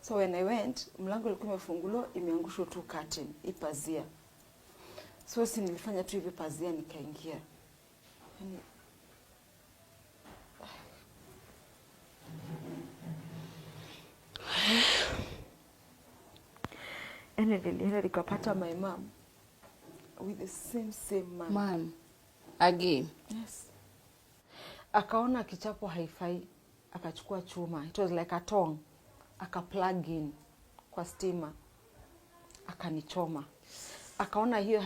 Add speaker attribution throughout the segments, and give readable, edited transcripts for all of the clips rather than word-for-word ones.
Speaker 1: So when I went, mlango ilikuwa imefunguliwa, imeangushwa tu curtain, ipazia. So si nilifanya tu hivi pazia nikaingia. And nilienda nikapata my mom with the same man.
Speaker 2: Man. Again.
Speaker 1: Yes. Akaona kichapo haifai, akachukua chuma. It was like a tong. Aka plug in kwa stima. Akanichoma. Akaona hiyo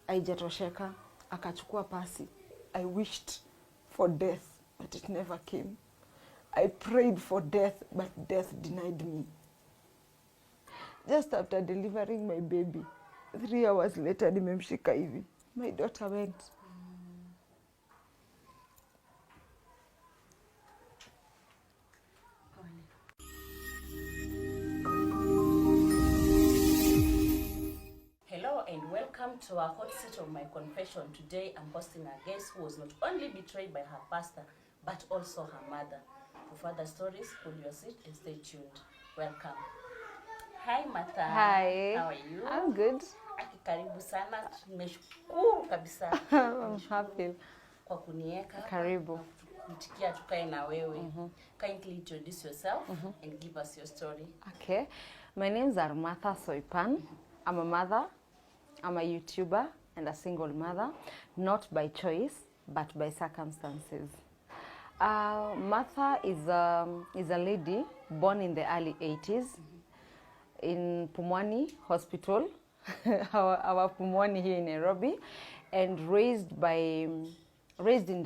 Speaker 1: haijatosheka, akachukua pasi. I wished for death, but it never came. I prayed for death, but death denied me. Just after delivering my baby, 3 hours later, nimemshika hivi. My daughter went.
Speaker 2: Hello and welcome to our hot seat of my confession. Today I'm hosting a guest who was not only betrayed by her pastor, but also her mother. For further stories, hold your seat and stay tuned. Welcome. Hi Martha.
Speaker 3: Hi.
Speaker 2: How are you?
Speaker 3: I'm good.
Speaker 2: Karibu sana. Nimeshukuru kabisa.
Speaker 3: I'm happy.
Speaker 2: Kwa kunieka.
Speaker 3: Karibu.
Speaker 2: Mtikia tukae na wewe. Kindly introduce yourself and give us your story.
Speaker 3: Okay. My name is Armatha Soipan. I'm a mother. I'm a YouTuber and a single mother, not by choice, but by circumstances. Martha is a lady born in the early 80s in Pumwani Hospital, our Pumwani here in Nairobi, and raised in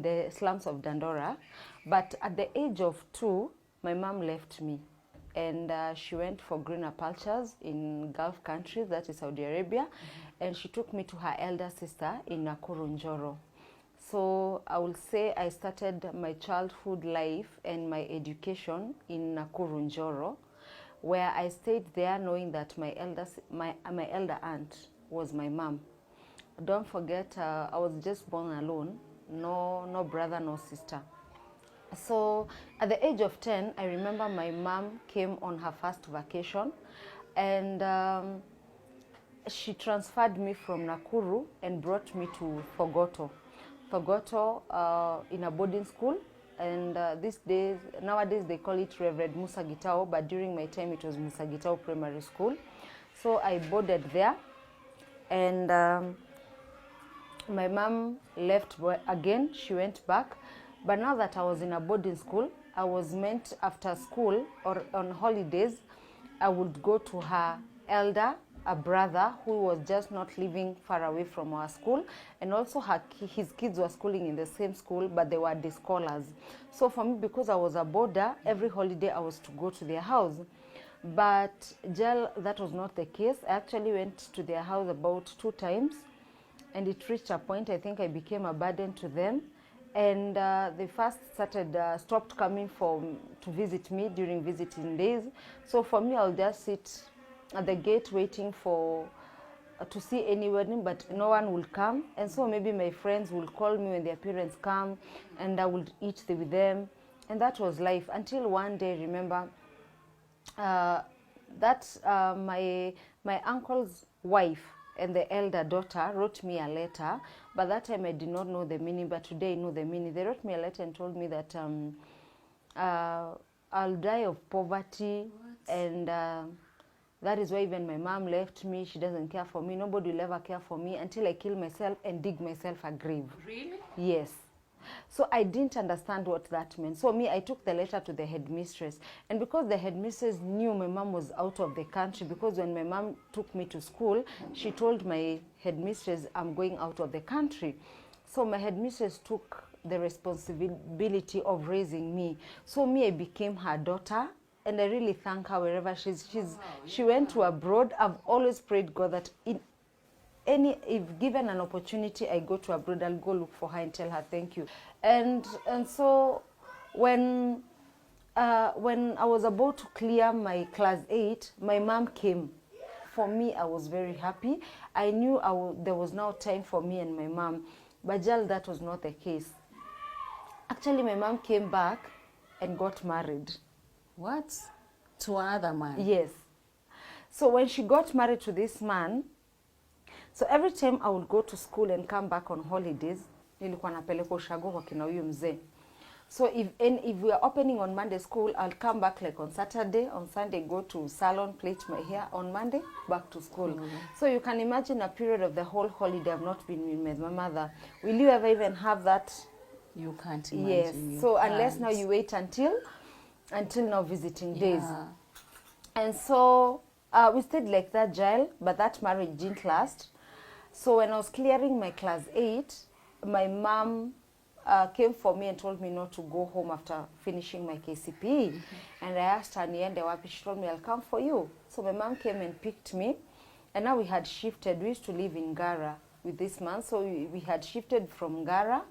Speaker 3: the slums of Dandora. But at the age of 2, my mom left me, and she went for greener pastures in Gulf countries, that is Saudi Arabia, and she took me to her elder sister in Nakuru Njoro. So I will say I started my childhood life and my education in Nakuru Njoro, where I stayed there knowing that my elder aunt was my mom. Don't forget, I was just born alone, no brother, no sister. So at the age of 10, I remember my mom came on her first vacation, and she transferred me from Nakuru and brought me to Thogoto in a boarding school. And nowadays they call it Reverend Musa Gitao, but during my time it was Musa Gitao Primary School. So I boarded there, and my mom left again. She went back, but now that I was in a boarding school, I was meant after school or on holidays, I would go to her elder, a brother who was just not living far away from our school, and also his kids were schooling in the same school, but they were day scholars. So for me, because I was a boarder, every holiday I was to go to their house. But that was not the case. I actually went to their house about 2 times, and it reached a point I think I became a burden to them, and they first stopped coming to visit me during visiting days. So for me, I'll just sit at the gate waiting to see anyone, but no one will come. And so maybe my friends will call me when their parents come, and I would eat with them, and that was life. Until one day, remember, my uncle's wife and the elder daughter wrote me a letter, but that time I did not know the meaning, but today I know the meaning. They wrote me a letter and told me that I'll die of poverty. What? And that is why even my mom left me. She doesn't care for me. Nobody will ever care for me until I kill myself and dig myself a grave.
Speaker 2: Really?
Speaker 3: Yes. So I didn't understand what that meant. So I took the letter to the headmistress. And because the headmistress knew my mom was out of the country, because when my mom took me to school, she told my headmistress, I'm going out of the country. So my headmistress took the responsibility of raising me. So I became her daughter. And I really thank her wherever she went to abroad. I've always prayed God that if given an opportunity, I go to abroad, I'll go look for her and tell her thank you. And so when I was about to clear my class 8, my mom came. For me, I was very happy. I knew there was now time for me and my mom. But that was not the case. Actually, my mom came back and got married.
Speaker 2: What? To another man.
Speaker 3: Yes. So when she got married to this man, so every time I would go to school and come back on holidays, nilikuwa napeleka ushago kwa kina huyu mzee. So if we are opening on Monday school, I'll come back like on Saturday, on Sunday go to salon, plait my hair, on Monday back to school. So you can imagine a period of the whole holiday I've not been with my mother. Will you ever even have that?
Speaker 2: You can't
Speaker 3: Yes.
Speaker 2: imagine.
Speaker 3: So unless now you wait until now visiting days.
Speaker 2: Yeah.
Speaker 3: And so we stayed like that, Jael, but that marriage didn't last. So when I was clearing my class 8, my mom came for me and told me not to go home after finishing my KCPE. And I asked her, niende wapi? She told me, I'll come for you. So my mom came and picked me. And now we had shifted. We used to live in Ngara with this man. So we had shifted from Ngara.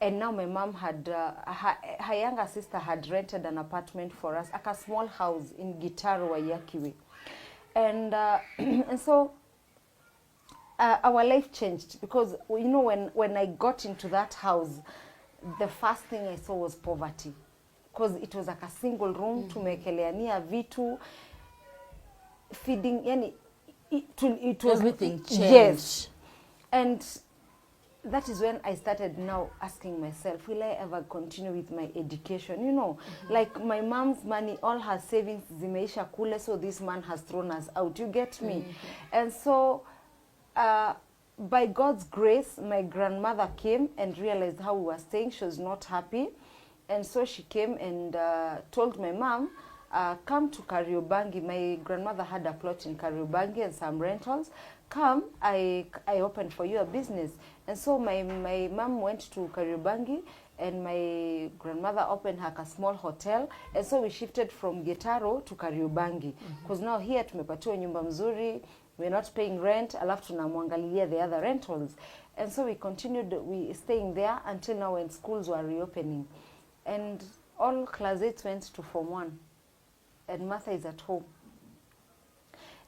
Speaker 3: And now my mom had, her younger sister had rented an apartment for us, like a small house in Gitaro, Wayakiwe. And, and so our life changed because, you know, when I got into that house, the first thing I saw was poverty. Because it was like a single room, tumekeleania vitu, feeding, yani, it was...
Speaker 2: Everything changed.
Speaker 3: Yes. And that is when I started now asking myself, will I ever continue with my education? You know, like my mom's money, all her savings, zimeisha kule, so this man has thrown us out. You get me? And so, by God's grace, my grandmother came and realized how we were staying. She was not happy. And so she came and told my mom, come to Kariobangi. My grandmother had a plot in Kariobangi and some rentals. Come, I opened for you a business. And so my mom went to Kariobangi and my grandmother opened her a small hotel. And so we shifted from Gitaro to Kariobangi. Because now here tumepatiwa nyumba mzuri, we're not paying rent, alafu tunamwangalilia the other rentals. And so we continued staying there until now when schools were reopening. And all class 8 went to Form 1. And Martha is at home.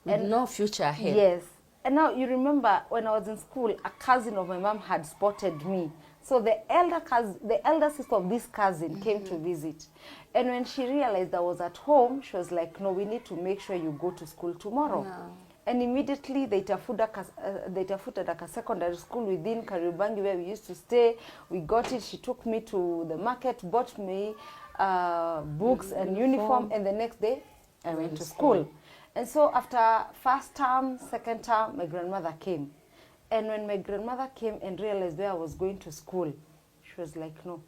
Speaker 2: With no future ahead.
Speaker 3: Yes. And now you remember when I was in school, a cousin of my mom had spotted me. So the elder sister of this cousin came to visit. And when she realized I was at home, she was like, no, we need to make sure you go to school tomorrow.
Speaker 2: No.
Speaker 3: And immediately they tafuted a secondary school within Kariobangi where we used to stay. We got it. She took me to the market, bought me books and uniform, and the next day I went to school. And so after first term, second term, my grandmother came. And when my grandmother came and realized where I was going to school, she was like, no.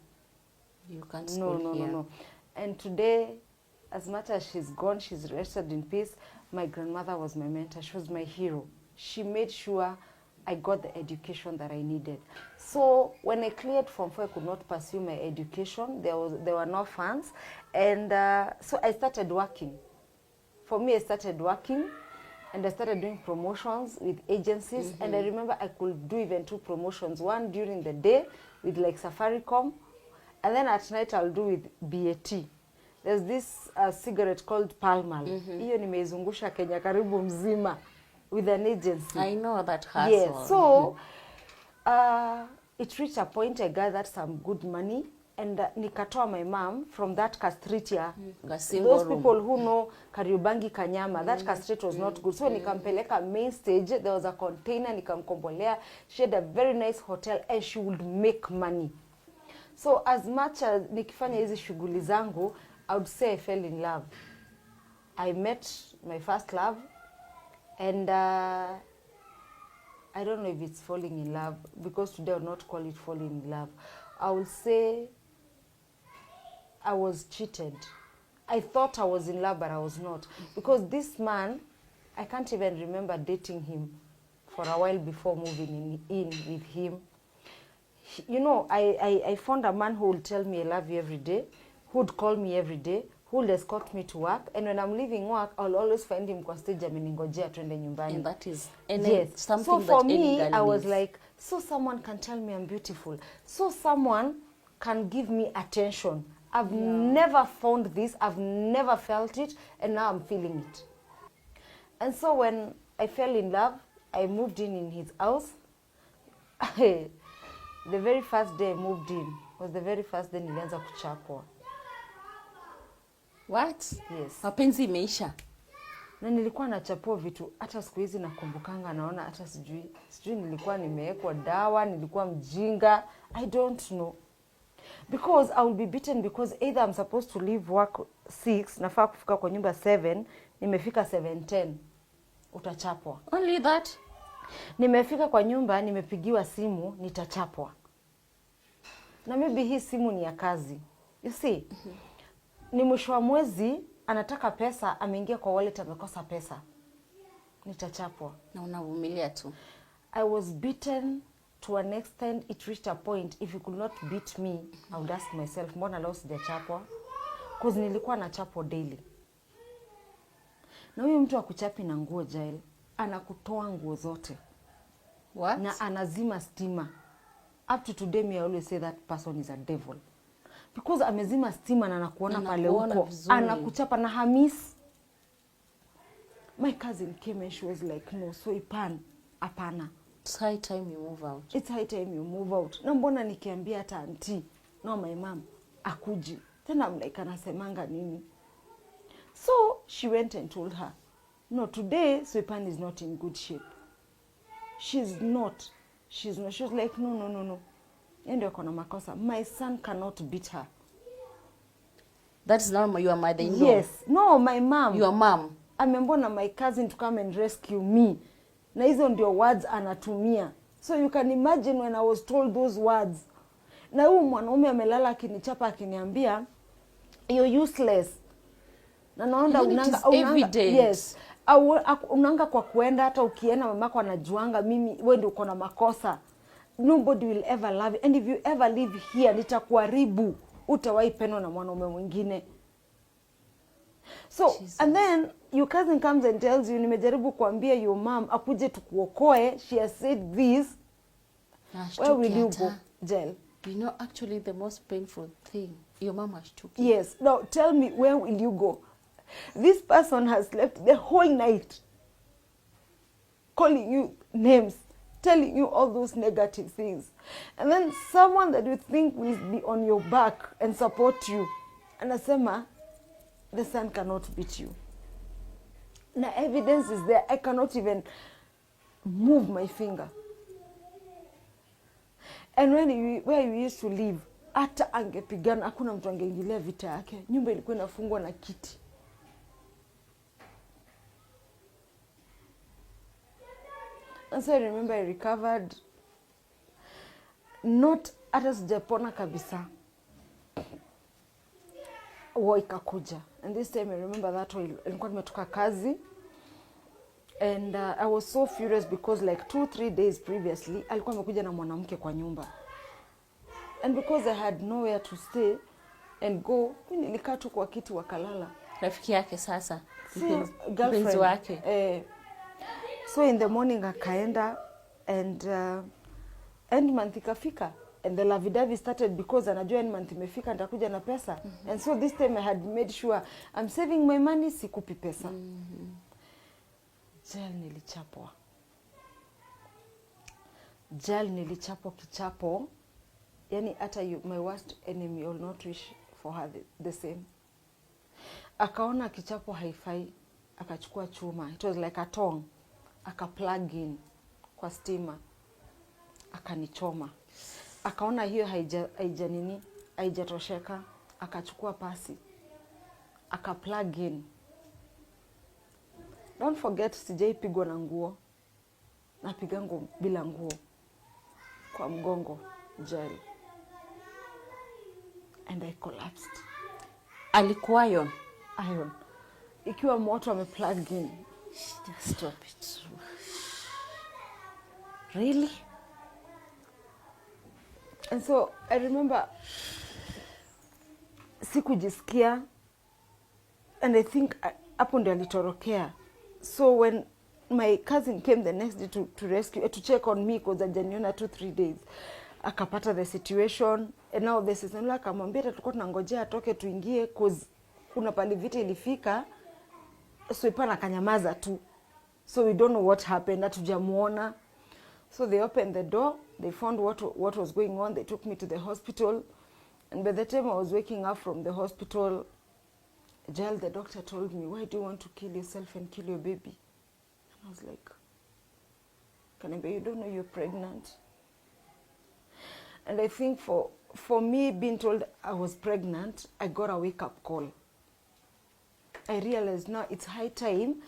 Speaker 2: You can't school here.
Speaker 3: No. And today, as much as she's gone, she's rested in peace, my grandmother was my mentor. She was my hero. She made sure I got the education that I needed. So when I cleared Form 4, I could not pursue my education. There were no funds. And so I started working. For me, I started working and I started doing promotions with agencies. And I remember I could do even 2 promotions. One during the day with like Safaricom. And then at night I'll do with BAT. There's this cigarette called Palmal. Hiyo nimeizungusha Kenya karibu mzima with an agency.
Speaker 2: I know that hustle.
Speaker 3: Yes. So it reached a point I gathered some good money and nikatoa my mom from that castritia. Those people who know Kariobangi Kanyama, that castrate was not good. So nikampeleka main stage. There was a container, nikamkombolea. She had a very nice hotel and she would make money. So as much as nikifanya hizi shughuli zangu, I would say I fell in love. I met my first love and I don't know if it's falling in love because today I would not call it falling in love. I would say I was cheated. I thought I was in love, but I was not. Because this man, I can't even remember dating him for a while before moving in with him. You know, I found a man who would tell me I love you every day, who would call me every day, who would escort me to work. And when I'm leaving work, I'll always find him kwa stage ameningojea twende nyumbani.
Speaker 2: And that is
Speaker 3: So
Speaker 2: something that
Speaker 3: for
Speaker 2: any
Speaker 3: me,
Speaker 2: girl
Speaker 3: I was
Speaker 2: needs.
Speaker 3: like, so someone can tell me I'm beautiful. So someone can give me attention. I've never found this. I've never felt it. And now I'm feeling it. And so when I fell in love, I moved in his house. The very first day I moved in was the very first day nilianza kuchapwa.
Speaker 2: What?
Speaker 3: Yes.
Speaker 2: Mapenzi imeisha.
Speaker 3: Na nilikuwa nachapua vitu hata siku hizi nakumbukanga, naona hata sijui nilikuwa nimewekwa dawa, nilikuwa mjinga, I don't know. Because I will be beaten because either I'm supposed to leave work 6, nafaa kufika kwa nyumba 7, nimefika 7:10, utachapwa.
Speaker 2: Only that?
Speaker 3: Nimefika kwa nyumba, nimepigiwa simu, nitachapwa. Na maybe hii simu ni ya kazi. You see? Ni mwisho wa mwezi, anataka pesa, ameingia kwa wallet, amekosa pesa. Nitachapwa.
Speaker 2: Na unavumilia tu.
Speaker 3: I was beaten to an extent, it reached a point, if you could not beat me, I would ask myself, mbona leo sijachapwa? Because nilikuwa nachapwa daily. Na huyu mtu akuchapi na nguo Jael, anakutoa nguo zote.
Speaker 2: What?
Speaker 3: Na anazima stima. Up to today, me I always say that person is a devil. Because amezima stima na anakuona pale huko. Anakuchapa na hamis. My cousin came and she was like, no, so ipan, apana.
Speaker 2: It's high time you move out.
Speaker 3: It's high time you move out. Na mbona nikiambia hata auntie, no my mom, akuji. Tena I'm like, anasemanga nini? So she went and told her, no, today Swepan is not in good shape. She's not. She was like, no. Ndio kona makosa. My son cannot beat her.
Speaker 2: That is not your mother-in-law.
Speaker 3: Yes. No, my mom.
Speaker 2: Your mom.
Speaker 3: Amembona my cousin to come and rescue me. Na hizo ndio words anatumia. So you can imagine when I was told those words. Na huyu mwanaume amelala akinichapa akiniambia, you're useless. Na naona unanga yes. Unanga kwa kuenda, hata ukienda mamako anajuanga mimi wewe ndio uko na makosa. Nobody will ever love you. And if you ever live here, nitakuharibu. Utawahi pendo na mwanaume mwingine. So, Jesus. And then your cousin comes and tells you, nimejaribu kuambia your mom akuje tukuokoe. She has said this. Where will you go? Jail.
Speaker 2: You know, actually the most painful thing, your mom has took you.
Speaker 3: Yes. Now, tell me, where will you go? This person has slept the whole night calling you names, telling you all those negative things. And then someone that you think will be on your back and support you, anasema, the son cannot beat you. Na evidence is there. I cannot even move my finger. And where you used to live, hata angepigana, hakuna mtu angeingilia vita yake. Nyumba ilikuwa inafungwa na kiti. And so I remember I recovered. Not hata sijapona kabisa. War ikakuja. And this time I remember that way, nilikuwa nimetoka kazi. And I was so furious because like 2-3 days previously, alikuwa amekuja na mwanamke kwa nyumba. And because I had nowhere to stay and go, nilikaa tu kwa kiti wakalala.
Speaker 2: Rafiki yake sasa.
Speaker 3: Girlfriend
Speaker 2: wake.
Speaker 3: So in the morning akaenda and end month ikafika. And the lavidavi started because anajua end month imefika nitakuja na pesa. And so this time I had made sure I'm saving my money, sikupi pesa. Jail nilichapwa kichapo. Yani hata my worst enemy will not wish for her the same. Akaona kichapo haifai, akachukua chuma. It was like a tong. Aka plug in kwa stima. Akanichoma. Akaona hiyo haijatosheka, akachukua pasi. Aka plug in. Don't forget sijaipigwa na nguo. Napigango bila nguo. Kwa mgongo, jail. And I collapsed.
Speaker 2: Alikuwa iron.
Speaker 3: Ikiwa moto ame plug in.
Speaker 2: Just stop it.
Speaker 3: Really? And so I remember sikujisikia, and I think hapo ndio alitorokea. So when my cousin came the next day to rescue, to check on me because ajaniona 2-3 days, akapata the situation, and now this is nila akamwambia tulikuwa tunangojea atoke tuingie cause kuna pali vita ilifika. Swepan akanyamaza tu. So we don't know what happened, hatujamuona. So they opened the door, they found what was going on, they took me to the hospital. And by the time I was waking up from the hospital,
Speaker 1: Jael, the doctor told me, why do you want to kill yourself and kill your baby? And I was like, Kanebe, you don't know you're pregnant. And I think for me being told I was pregnant, I got a wake-up call. I realized now it's high time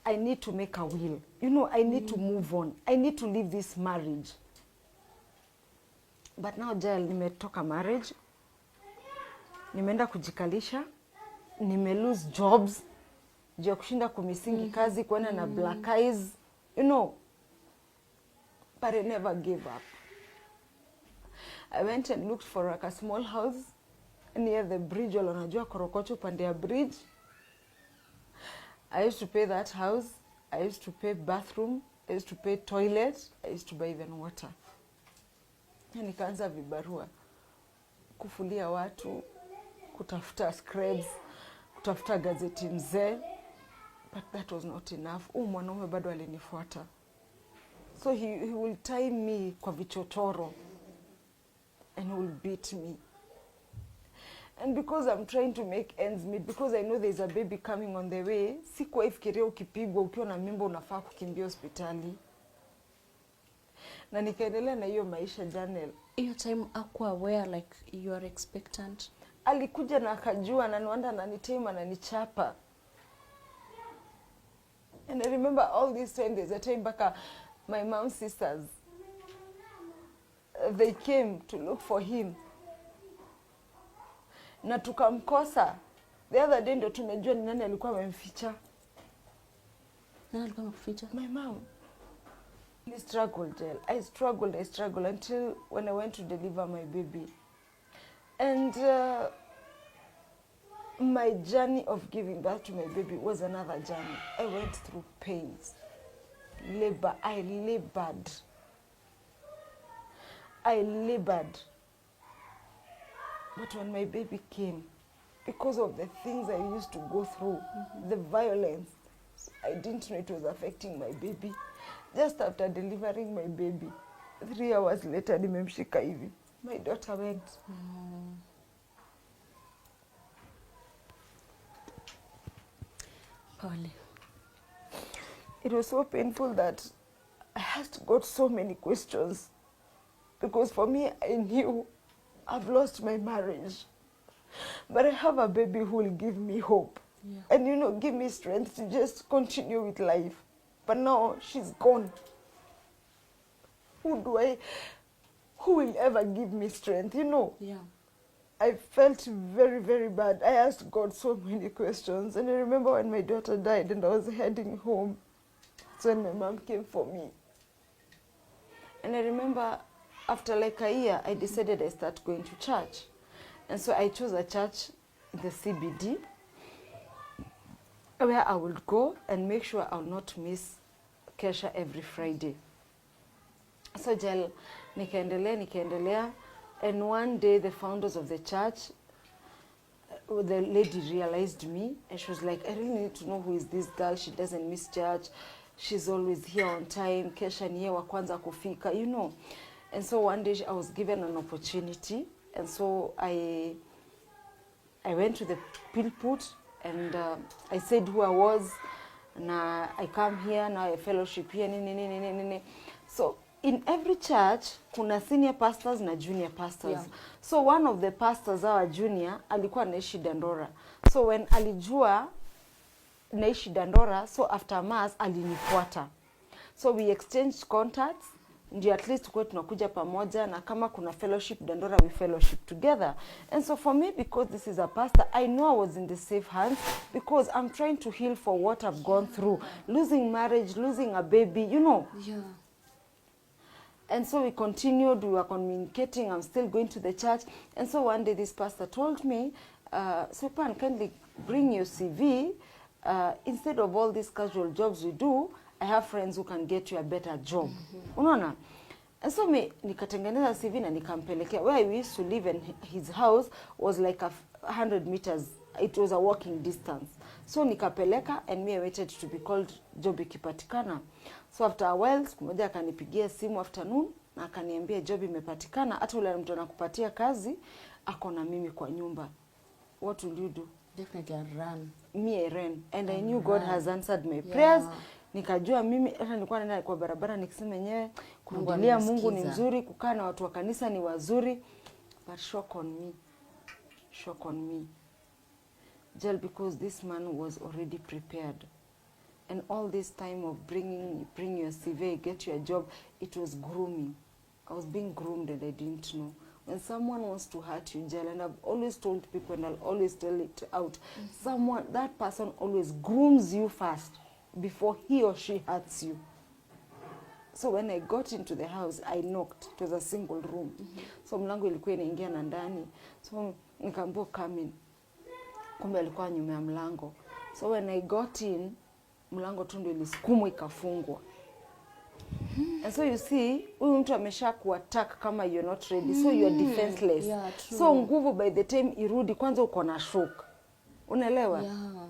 Speaker 1: I need to make a will. You know, I need to move on. I need to leave this marriage. But now, Jael, nimetoka marriage. Nimeenda kujikalisha. Lose jobs. Juu ya kushinda kumisingi kazi, kuenda na black eyes. You know. But I never gave up. I went and looked for like a small house near the bridge. Wala unajua Korokocho pande ya bridge. I used to pay that house. I used to pay bathroom. I used to pay toilet. I used to buy even water. Nikaanza vibarua. Kufulia watu. Kutafuta scrubs. Kutafuta gazeti mzee. But that was not enough. Mwanaume bado alinifuata. So he will tie me kwa vichochoro. And he will beat me. And because I'm trying to make ends meet, because I know there's a baby coming on the way, sikuwa ifikiria ukipigwa ukiwa na mimba unafaa kukimbia hospitali. Na nikaendelea na hiyo maisha, Janel.
Speaker 4: Hiyo time akuwa aware like you are expectant?
Speaker 1: Alikuja na akajua na niwanda na nitema na nichapa. And I remember all this time, there's a time baka my mom's sisters, they came to look for him. Na tukamkosa. The other day ndo tumejua ni nani alikuwa amemficha.
Speaker 4: Nani alikuwa amekuficha?
Speaker 1: My mom. I struggled, Jael. I struggled until when I went to deliver my baby. And my journey of giving birth to my baby was another journey. I went through pains. Labor. I labored. But when my baby came, because of the things I used to go through, the violence, I didn't know it was affecting my baby. Just after delivering my baby, 3 hours later, nimemshika hivi. My daughter went.
Speaker 4: Pole.
Speaker 1: It was so painful that I asked God so many questions. Because for me, I knew I've lost my marriage. But I have a baby who will give me hope.
Speaker 4: Yeah.
Speaker 1: And, you know, give me strength to just continue with life. But now she's gone. Who will ever give me strength, you know?
Speaker 4: Yeah.
Speaker 1: I felt very, very bad. I asked God so many questions. And I remember when my daughter died and I was heading home. So when my mom came for me. And I remember after like a year, I decided I start going to church. And so I chose a church in the CBD where I would go and make sure I will not miss Kesha every Friday. So Jael, nikaendelea. And one day the founders of the church, the lady realized me and she was like, I really need to know who is this girl. She doesn't miss church. She's always here on time. Kesha ni yeye wa kwanza kufika, you know. And so one day I was given an opportunity. And so I went to the pulpit and I said who I was. Na I come here, now I fellowship here, nini. So in every church, kuna senior pastors na junior pastors. Yeah. So one of the pastors, our junior, alikuwa naishi Dandora. So when alijua naishi Dandora, so after mass, alinifuata. So we exchanged contacts. Ndio at least kwa tunakuja pamoja na kama kuna fellowship Dandora, we fellowship together. And so for me, because this is a pastor, I know I was in the safe hands because I'm trying to heal for what I've gone through. Losing marriage, losing a baby, you know.
Speaker 4: Yeah.
Speaker 1: And so we continued, we were communicating, I'm still going to the church. And so one day this pastor told me, Supan, kindly bring your CV. Instead of all these casual jobs we do, I have friends who can get you a better job. Unaona? And so nikatengeneza CV na nikampelekea. Where I used to live in his house was like 100 meters. It was a walking distance. So nikapeleka and me I waited to be called job ikipatikana. So after a while, siku moja akanipigia simu afternoon na akaniambia job imepatikana. Hata ule mtu anakupatia kazi ako na mimi kwa nyumba. What will you do?
Speaker 2: Definitely I ran.
Speaker 1: Me I ran and I knew God has answered my prayers. Nikajua mimi hata nilikuwa naenda kwa barabara nikisema yenyewe kumrudilia Mungu ni mzuri, kukaa na watu wa kanisa ni wazuri, but shock on me jail, because this man was already prepared, and all this time of bring your CV, get your job, it was grooming. I was being groomed and I didn't know. When someone wants to hurt you, jail, and I've always told people and I'll always tell it out, that person always grooms you first before he or she hurts you. So when I got into the house, I knocked. It was a single room. So mlango ilikuwa inaingia na ndani. So nikaambiwa come in. Kumbe alikuwa nyuma ya mlango. So when I got in, mlango tu ndio ilisukumwa ikafungwa. And so you see, huyu mtu amesha kuattack kama you're not ready. So you are defenseless.
Speaker 4: Yeah, true.
Speaker 1: So nguvu by the time irudi kwanza uko na shock. Unaelewa?
Speaker 4: Yeah.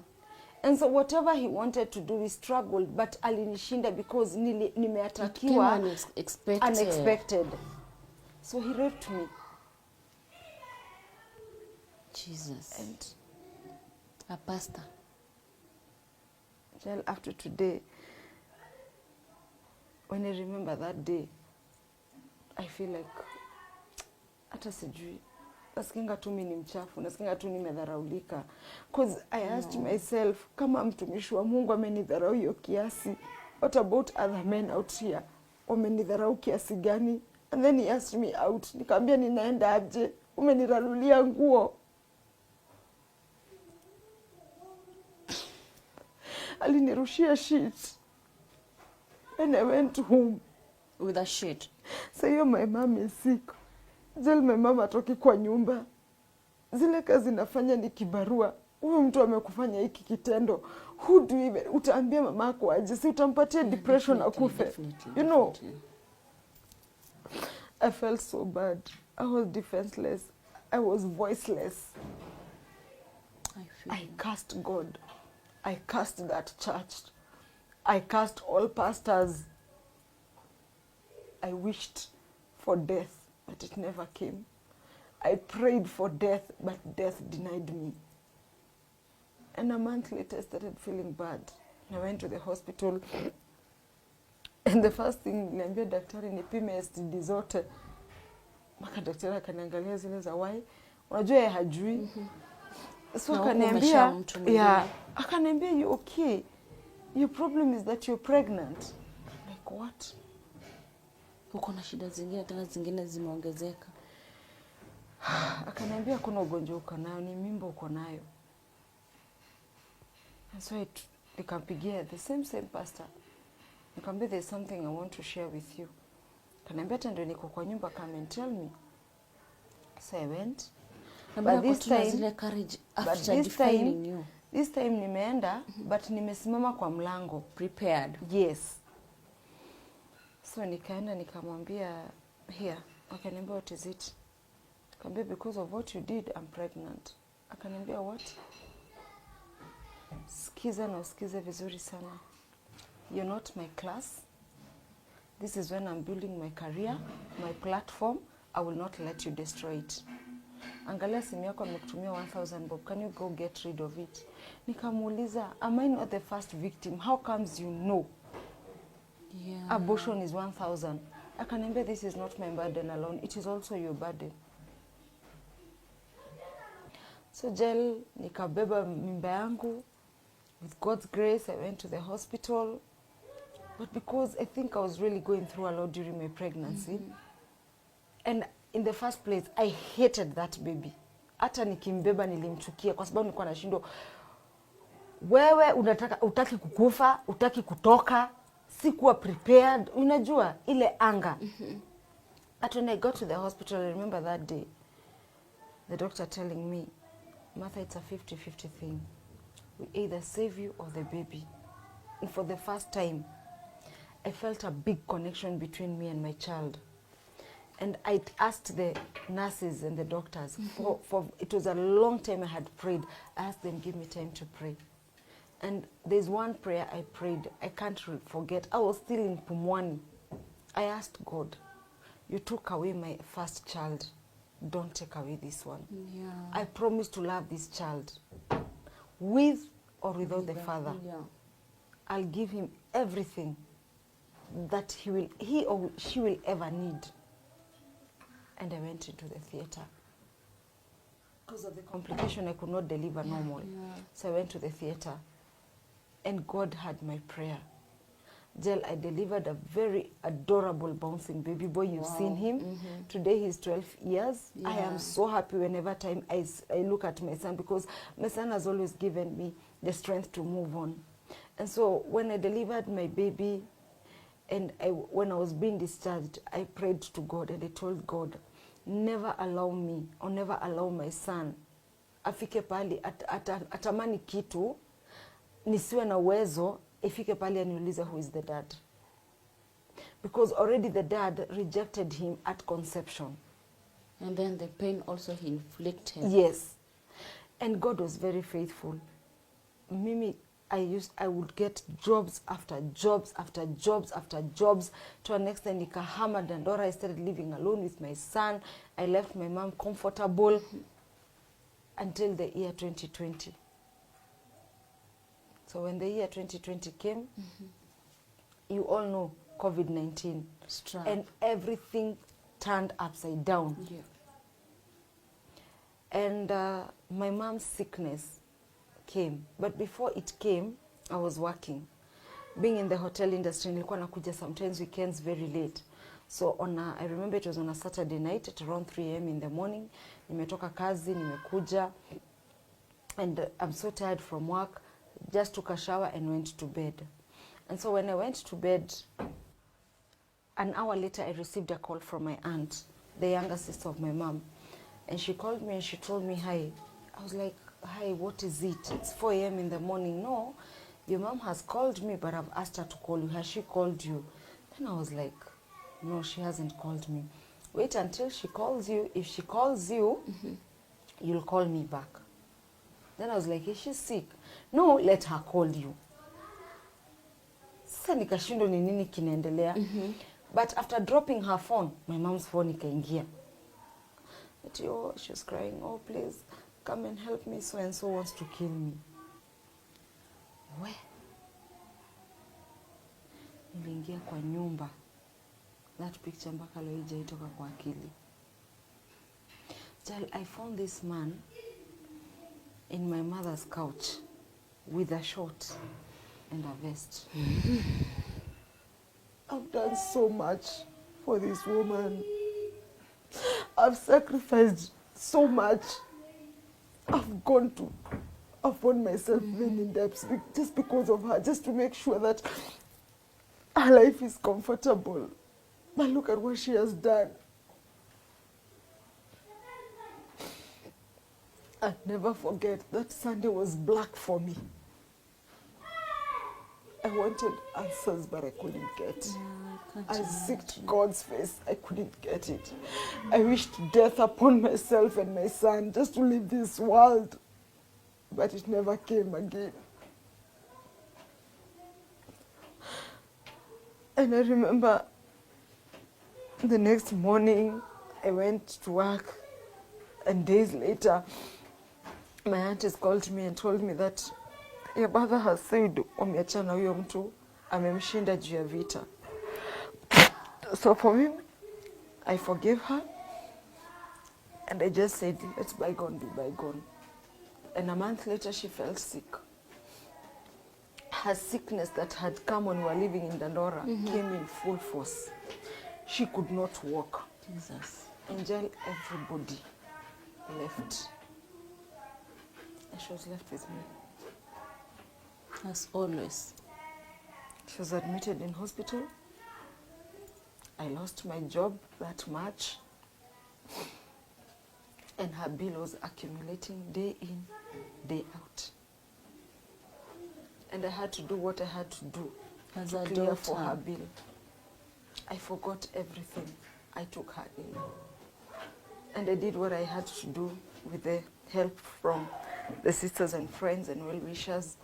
Speaker 1: And so whatever he wanted to do, he struggled, but alinishinda because nimeatakiwa unexpected. So he raped me.
Speaker 4: Jesus.
Speaker 1: And
Speaker 4: A pastor.
Speaker 1: Jail, after today, when I remember that day, I feel like hata sijui. Nasikinga tu mimi ni mchafu, nasikinga tu nimedharaulika. Because I asked myself, kama mtumishi wa Mungu amenidharau hiyo kiasi, what about other men out here? Wamenidharau kiasi gani? And then he asked me out. Nikamwambia ninaenda aje? Umenirarulia nguo. Alinirushia sheet. And I went home.
Speaker 4: With a sheet.
Speaker 1: So hiyo my mom is sick. Jail, my mama atoki kwa nyumba. Zile kazi nafanya ni kibarua. Huyu mtu amekufanya hiki kitendo. Who do you even, utaambia mamako aje? Si utampatia depression akufe. You know. I felt so bad. I was defenseless. I was voiceless. I cursed God. I cursed that church. I cursed all pastors. I wished for death, but it never came. I prayed for death, but death denied me. And a month later, I started feeling bad. I went to the hospital. And the first thing, niliambia daktari nipime STD zote. Maka daktari akaniangalia zile za why. Unajua yeye hajui. So akaniambia, yeah, akaniambia you okay. Your problem is that you're pregnant. Like what?
Speaker 4: Uko na shida zingine tena zingine zimeongezeka.
Speaker 1: Akaniambia kuna ugonjwa uko nayo, ni mimba uko nayo. And so nikampigia the same pastor. Nikamwambia there's something I want to share with you. Akaniambia hata ndio niko kwa nyumba, come and tell me. So I went. But this time nimeenda, but nimesimama kwa mlango.
Speaker 4: Prepared.
Speaker 1: Yes. So nikaenda nikamwambia here. Akaniambia what is it? Akaniambia because of what you did, I'm pregnant. Akaniambia what? Sikiza na usikize vizuri sana. You're not my class. This is when I'm building my career, my platform. I will not let you destroy it. Angalia simu yako amekutumia 1000 bob. Can you go get rid of it? Nikamuuliza, am I not the first victim? How comes you know?
Speaker 4: Yeah.
Speaker 1: Abortion is 1000. Akaniambia this is not my burden alone. It is also your burden. So jail, nikabeba mimba yangu. With God's grace, I went to the hospital. But because I think I was really going through a lot during my pregnancy. And in the first place, I hated that baby. Hata nikimbeba nilimchukia kwa sababu nilikuwa nashindwa. Wewe utaki kukufa, utaki kutoka, sikuwa prepared. Unajua ile anga. But when I got to the hospital, I remember that day, the doctor telling me, Martha, it's a 50-50 thing. We either save you or the baby. And for the first time, I felt a big connection between me and my child. And I asked the nurses and the doctors, for it was a long time I had prayed. I asked them, give me time to pray. And there's one prayer I prayed, I can't forget. I was still in Pumwani. I asked God, you took away my first child. Don't take away this one.
Speaker 4: Yeah.
Speaker 1: I promise to love this child. with or without the father.
Speaker 4: Yeah.
Speaker 1: I'll give him everything that he or she will ever need. And I went into the theater. Because of the complication, I could not deliver normal.
Speaker 4: Yeah.
Speaker 1: So I went to the theater. And God had my prayer. Jill, I delivered a very adorable bouncing baby boy. You've
Speaker 4: Wow.
Speaker 1: seen him. Today he's 12 years. I
Speaker 4: Yeah.
Speaker 1: am so happy whenever time I look at my son, because my son has always given me the strength to move on. And so when I delivered my baby, and when I was being discharged, I prayed to God and I told God, never allow me or never allow my son afike pali atamani kitu nisiwe na uwezo, ifike pali aniulize who is the dad, because already the dad rejected him at conception.
Speaker 4: And then the pain also he inflicted.
Speaker 1: Yes. And God was very faithful. Mimi, I would get jobs after jobs after jobs after jobs, to an extent nikahama Dandora. I started living alone with my son. I left my mom comfortable until the year 2020. So when the year 2020 came, you all know COVID-19.
Speaker 4: Struck.
Speaker 1: And everything turned upside down.
Speaker 4: Yeah.
Speaker 1: And my mom's sickness came. But before it came, I was working. Being in the hotel industry, nilikuwa nakuja sometimes weekends very late. So I remember it was on a Saturday night at around 3 a.m. in the morning. Nimetoka kazi, nimekuja. And I'm so tired from work. Just took a shower and went to bed. And so when I went to bed, an hour later, I received a call from my aunt, the younger sister of my mom. And she called me and she told me, hi. I was like, hi, what is it? It's 4 a.m. in the morning. No, your mom has called me, but I've asked her to call you. Has she called you? Then I was like, no, she hasn't called me. Wait until she calls you. If she calls you, you'll call me back. Then I was like, is she sick? No, let her call you. Sasa nikashindwa ni nini kinaendelea. But after dropping her phone, my mom's phone ikaingia. Oh, she was crying, oh, please, come and help me, so and so wants to kill me. We, niliingia kwa nyumba. That picture mpaka leo haijaitoka kwa akili. I found this man in my mother's couch with a short and a vest. I've done so much for this woman. I've sacrificed so much. I've found myself even in depths just because of her, just to make sure that her life is comfortable. But look at what she has done. I'll never forget that Sunday was black for me. I wanted answers, but I couldn't get. I seeked God's face. I couldn't get it. I wished death upon myself and my son just to leave this world, but it never came again. And I remember the next morning, I went to work, and days later, my aunties called me and told me that your brother has said wameachana huyo mtu amemshinda juu ya vita. So for me, I forgave her and I just said, let's bygone be bygone. And a month later, she fell sick. Her sickness that had come when we were living in Dandora came in full force. She could not walk.
Speaker 4: Jesus.
Speaker 1: Angel, everybody left. And she was left with me.
Speaker 4: As always.
Speaker 1: She was admitted in hospital. I lost my job that March. And her bill was accumulating day in, day out. And I had to do what I had to do
Speaker 4: As
Speaker 1: to
Speaker 4: a
Speaker 1: clear
Speaker 4: daughter.
Speaker 1: for her bill. I forgot everything. I took her in. And I did what I had to do with the help from the sisters and friends and well-wishers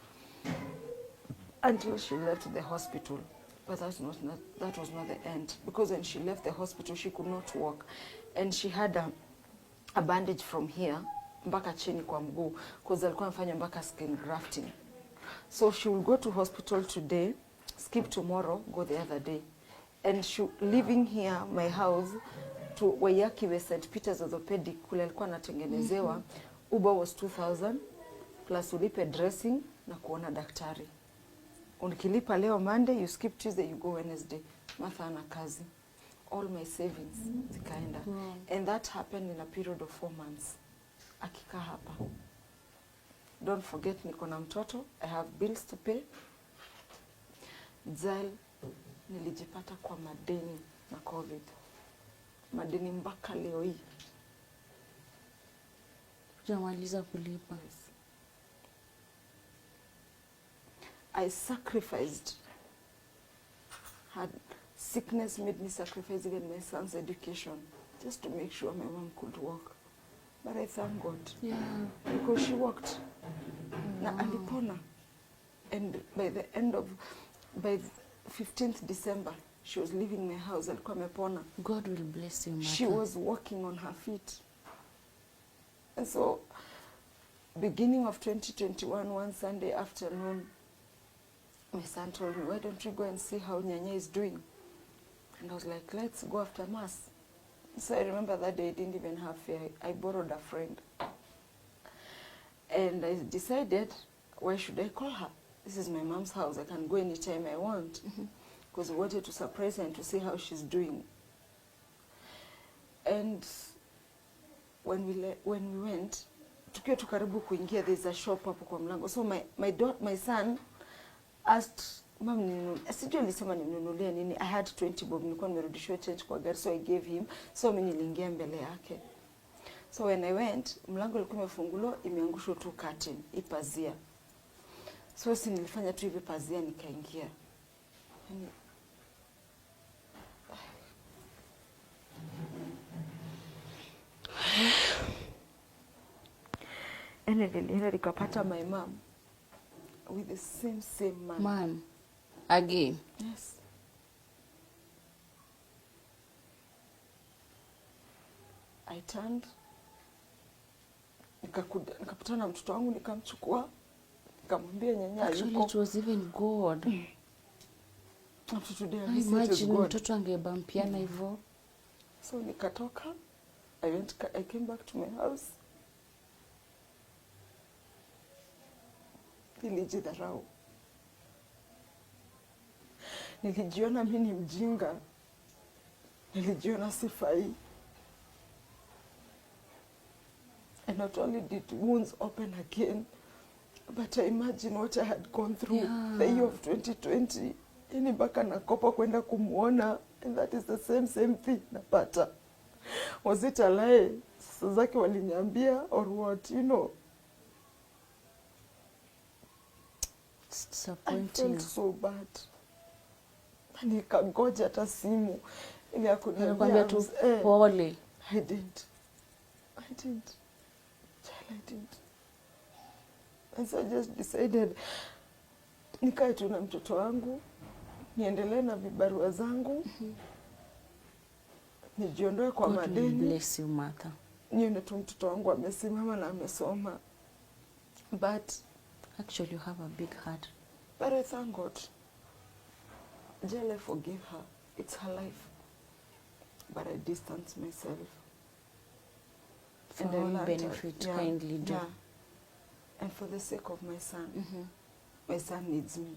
Speaker 1: until she left the hospital. But that was not the end. Because when she left the hospital, she could not walk. And she had a bandage from here mpaka chini kwa mguu because alikuwa amefanya mpaka skin grafting. So she will go to hospital today, skip tomorrow, go the other day. And she living here my house to Waiyaki St. Peter's Orthopedic kule alikuwa anatengenezewa. Uber was 2000 plus ulipe dressing na kuona daktari. Unikilipa leo Monday, you skip Tuesday, you go Wednesday. Martha ana kazi. All my savings zikaenda.
Speaker 4: Wow.
Speaker 1: And that happened in a period of 4 months. Akikaa hapa. Don't forget niko na mtoto, I have bills to pay. Jail nilijipata kwa madeni na COVID. Madeni mpaka leo hii.
Speaker 4: Jamaliza kulipa.
Speaker 1: I sacrificed. Had sickness made me sacrifice even my son's education just to make sure my mom could walk. But I thank God.
Speaker 4: Yeah.
Speaker 1: Because she walked. Na alipona. And by 15th December, she was leaving my house. Alikuwa amepona.
Speaker 4: God will bless you, Martha.
Speaker 1: She was walking on her feet. And so, beginning of 2021, one Sunday afternoon, my son told me, why don't we go and see how Nyanya is doing? And I was like, let's go after Mass. So I remember that day I didn't even have fare. I borrowed a friend. And I decided, why should I call her? This is my mom's house. I can go anytime I want. Because we wanted to surprise her and to see how she's doing. And when we went, tukiwa tukaribu kuingia, there's a shop hapo kwa mlango. So my son asked, mom, sijui alisema nimnunulie nini. I had 20 bob, nilikuwa nimerudishiwa change kwa gari, so I gave him. So mimi niliingia mbele yake. So when I went, mlango ulikuwa umefunguliwa, imeangushwa tu curtain, ipazia. So si nilifanya tu hivi pazia nikaingia. And nilienda nikapata my mom with the same man.
Speaker 4: Man, again.
Speaker 1: Yes. I turned, nikapatana na mtoto wangu, nikamchukua, nikamwambia nyanya
Speaker 4: Actually,
Speaker 1: yuko.
Speaker 4: it was even God.
Speaker 1: Up to today,
Speaker 4: I
Speaker 1: I said it was
Speaker 4: imagine
Speaker 1: God.
Speaker 4: mtoto angebampiana hivyo.
Speaker 1: So nikatoka, I came back to my house. Nilijidharau. Nilijiona mimi ni mjinga. Nilijiona sifai. And not only did wounds open again, but I imagine what I had gone through the year of 2020. Yani mpaka nakopa kwenda kumuona, and that is the same thing napata. Was it a lie? Sasa zake waliniambia or what, you know?
Speaker 4: It's
Speaker 1: I
Speaker 4: disappointing.
Speaker 1: felt so bad. Nikagoja hata simu ili akuniambia.
Speaker 4: Anakuambia tu pole.
Speaker 1: I didn't. And so I just decided nikae tu na mtoto wangu, niendelee na vibarua zangu, nijiondoe kwa
Speaker 4: God will
Speaker 1: madeni,
Speaker 4: bless you, Martha.
Speaker 1: nione tu mtoto wangu amesimama na amesoma. But
Speaker 4: Actually, you have a big heart.
Speaker 1: I thank God. Jail, I forgive her. It's her life. But I distance myself.
Speaker 4: For
Speaker 1: And I
Speaker 4: our own
Speaker 1: learned
Speaker 4: benefit,
Speaker 1: that,
Speaker 4: kindly do.
Speaker 1: Yeah. And for the sake of my son.
Speaker 4: Mm-hmm.
Speaker 1: My son needs me.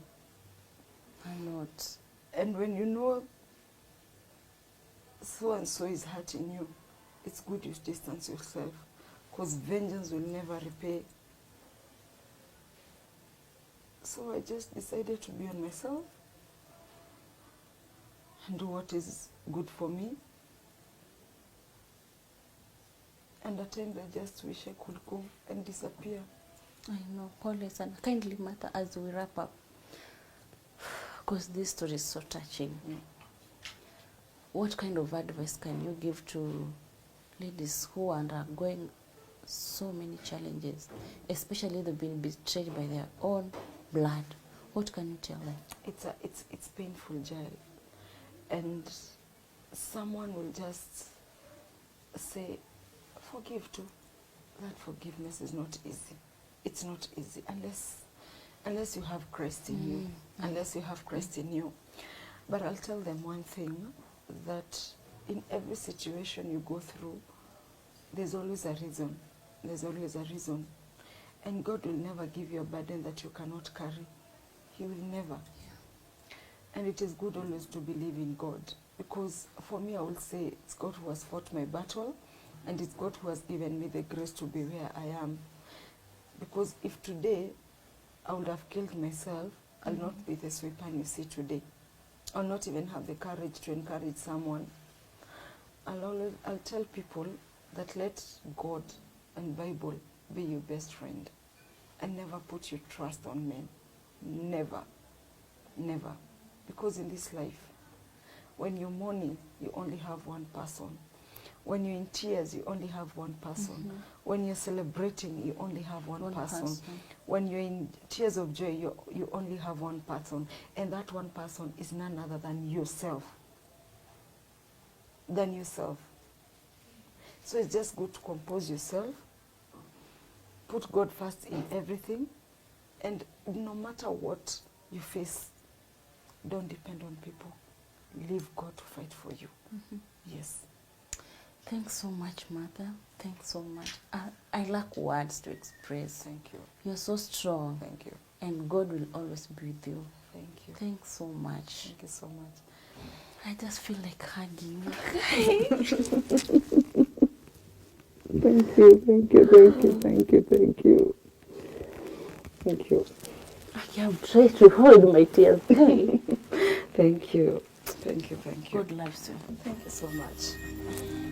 Speaker 4: I'm not.
Speaker 1: And when you know so and so is hurting you, it's good you distance yourself, because vengeance will never repay. So I just decided to be on myself and do what is good for me. And at times I just wish I could go and disappear.
Speaker 4: I know, pole sana. Kindly, Martha, as we wrap up, because this story is so touching. What kind of advice can you give to ladies who are undergoing so many challenges, especially they've been betrayed by their own blood? What can you tell them?
Speaker 1: It's painful, Jael, and someone will just say, forgive too. that forgiveness is not easy. It's not easy unless you have Christ in you. Unless you have Christ in you. But I'll tell them one thing, that in every situation you go through, there's always a reason. There's always a reason. And God will never give you a burden that you cannot carry. He will never. And it is good always to believe in God. Because for me, I will say it's God who has fought my battle, and it's God who has given me the grace to be where I am. Because if today I would have killed myself, I'll not be the sweeper you see today. I'll not even have the courage to encourage someone. I'll tell people that let God and Bible be your best friend, and never put your trust on men. Never. Never. Because in this life, when you're mourning, you only have one person. When you're in tears, you only have one person. When you're celebrating, you only have one person. When you're in tears of joy, you only have one person. And that one person is none other than yourself. So it's just good to compose yourself, put God first in everything, and no matter what you face, don't depend on people. Leave God to fight for you. Yes.
Speaker 4: Thanks so much, Mother. Thanks so much. I lack words to express.
Speaker 1: Thank you.
Speaker 4: You're so strong.
Speaker 1: Thank you.
Speaker 4: And God will always be with you.
Speaker 1: Thank you.
Speaker 4: Thanks so much.
Speaker 1: Thank you so much.
Speaker 4: I just feel like hugging.
Speaker 1: Thank you, thank you, thank you, thank you, thank you. Thank you.
Speaker 4: I am trying to hold my tears.
Speaker 1: Thank you. Thank you, thank you.
Speaker 4: God loves you.
Speaker 1: Thank you so much.